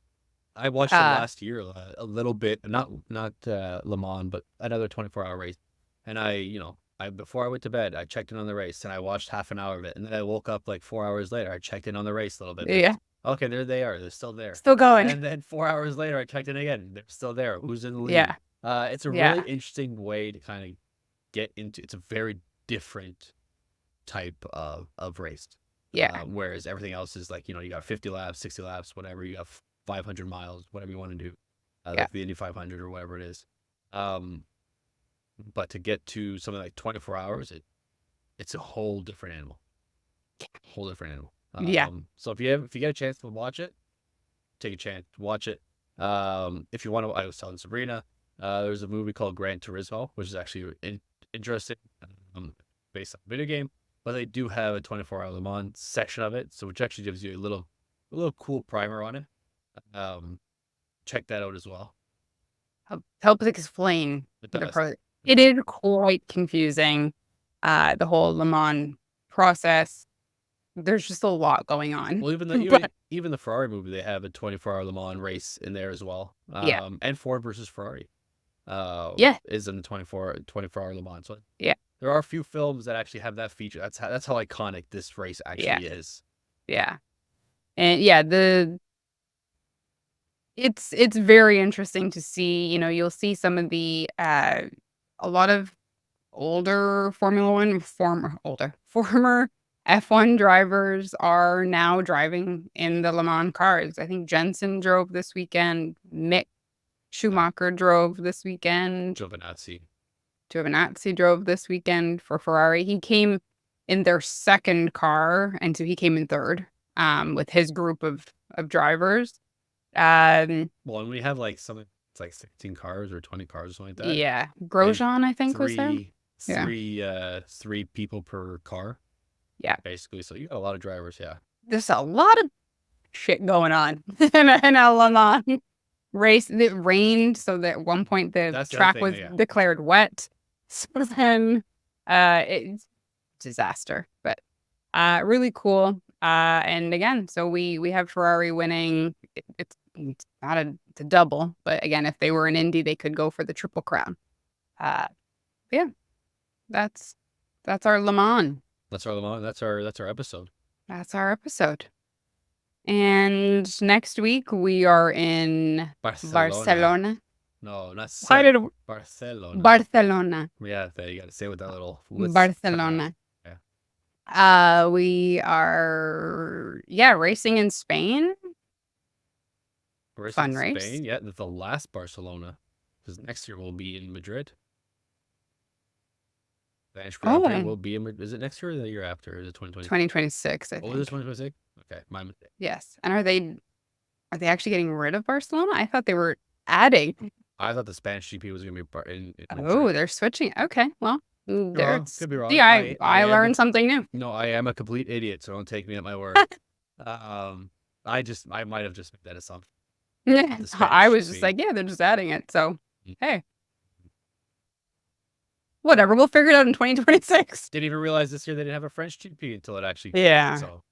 I watched it last year a little bit, not Le Mans, but another 24-hour race. And before I went to bed, I checked in on the race and I watched half an hour of it. And then I woke up like 4 hours later. I checked in on the race a little bit. Yeah. Okay, there they are. They're still there. Still going. And then 4 hours later, I checked in again. They're still there. Who's in the lead? Yeah. It's a really interesting way to kind of get into. It's a very different type of race. Yeah. Whereas everything else is like, you got 50 laps, 60 laps, whatever. You got 500 miles, whatever you want to do. Like the Indy 500 or whatever it is. But to get to something like 24 hours, it's a whole different animal. Whole different animal. So if you get a chance to watch it, take a chance to watch it. If you want to, I was telling Sabrina, there's a movie called Gran Turismo, which is actually interesting, based on a video game. But they do have a 24-hour Le Mans section of it, so which actually gives you a little cool primer on it. Check that out as well. Helps explain it is quite confusing. The whole Le Mans process. There's just a lot going on. Well, even the Ferrari movie, they have a 24-hour Le Mans race in there as well. And Ford versus Ferrari. Is in the 24-hour Le Mans. So there are a few films that actually have that feature. That's how iconic this race actually is. Yeah. And it's very interesting to see. You'll see some of the a lot of older former F1 drivers are now driving in the Le Mans cars. I think Jensen drove this weekend. Mick Schumacher drove this weekend. Giovinazzi drove this weekend for Ferrari. He came in their second car, and so he came in third with his group of drivers. And we have like something, it's like 16 cars or 20 cars or something like that. Yeah. Grosjean, I think, was there. Three people per car. Yeah. Basically. So you got a lot of drivers, yeah. There's a lot of shit going on in a Le Mans race. It rained, so that at one point the track was declared wet. So then it's disaster. But really cool. And again, so we have Ferrari winning. It's not it's a double, but again, if they were in Indy, they could go for the Triple Crown. Yeah, that's our Le Mans. That's our Le Mans. That's our episode. That's our episode. And next week we are in Barcelona. No, not Barcelona. Barcelona. Yeah, you got to say with that little Barcelona. We are racing in Spain. Fun race. Spain, yeah, the last Barcelona, because next year we'll be in Madrid. Spanish Grand Prix will be in Madrid. Is it next year or the year after? Is it 2020? 2026, I think. Oh, is it 2026? Okay, my mistake. Yes. And are they actually getting rid of Barcelona? I thought they were adding. I thought the Spanish GP was going to be in Oh, they're switching. Okay, well. Could be wrong. Yeah, I learned something new. No, I am a complete idiot, so don't take me at my word. I might have just made that assumption. Yeah, The I Spanish was just speak. like, yeah, they're just adding it. So, Mm. hey, whatever. We'll figure it out in 2026. Didn't even realize this year they didn't have a French GP until it actually. Yeah. So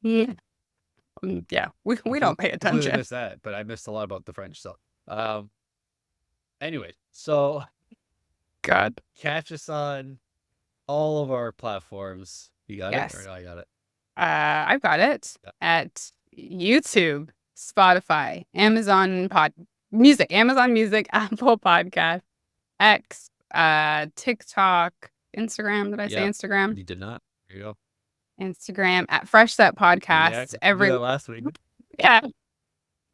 Yeah. Yeah. We don't pay completely attention. missed that, but I missed a lot about the French. So, anyway, so God. catch us on all of our platforms. You got Yes. it, or no, I got it. I've got it Yeah. at YouTube, Spotify, Amazon Music, Apple Podcast, X, TikTok, Instagram. Did I say Yeah. Instagram? You did not. Here you go. Instagram at Fresh Set Podcasts. Yeah, Every last week. yeah.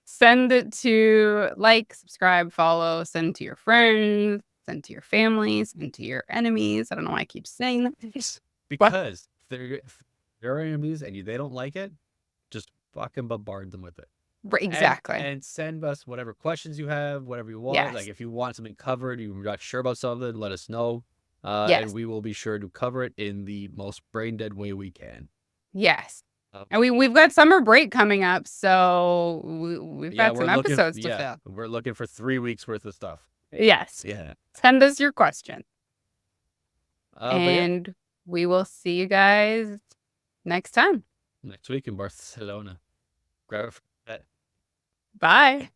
Send it to like, subscribe, follow, send to your friends, send to your family, send to your enemies. I don't know why I keep saying that. Because if they're enemies and they don't like it, just fucking bombard them with it. Exactly. And send us whatever questions you have, whatever you want. Yes. Like if you want something covered, you're not sure about something, let us know. Yes. And we will be sure to cover it in the most brain dead way we can. Yes. And we've got summer break coming up, so we've got some episodes to fill. We're looking for 3 weeks worth of stuff. Yes. Yeah. Send us your question. And we will see you guys next time. Next week in Barcelona. Grab it. Bye.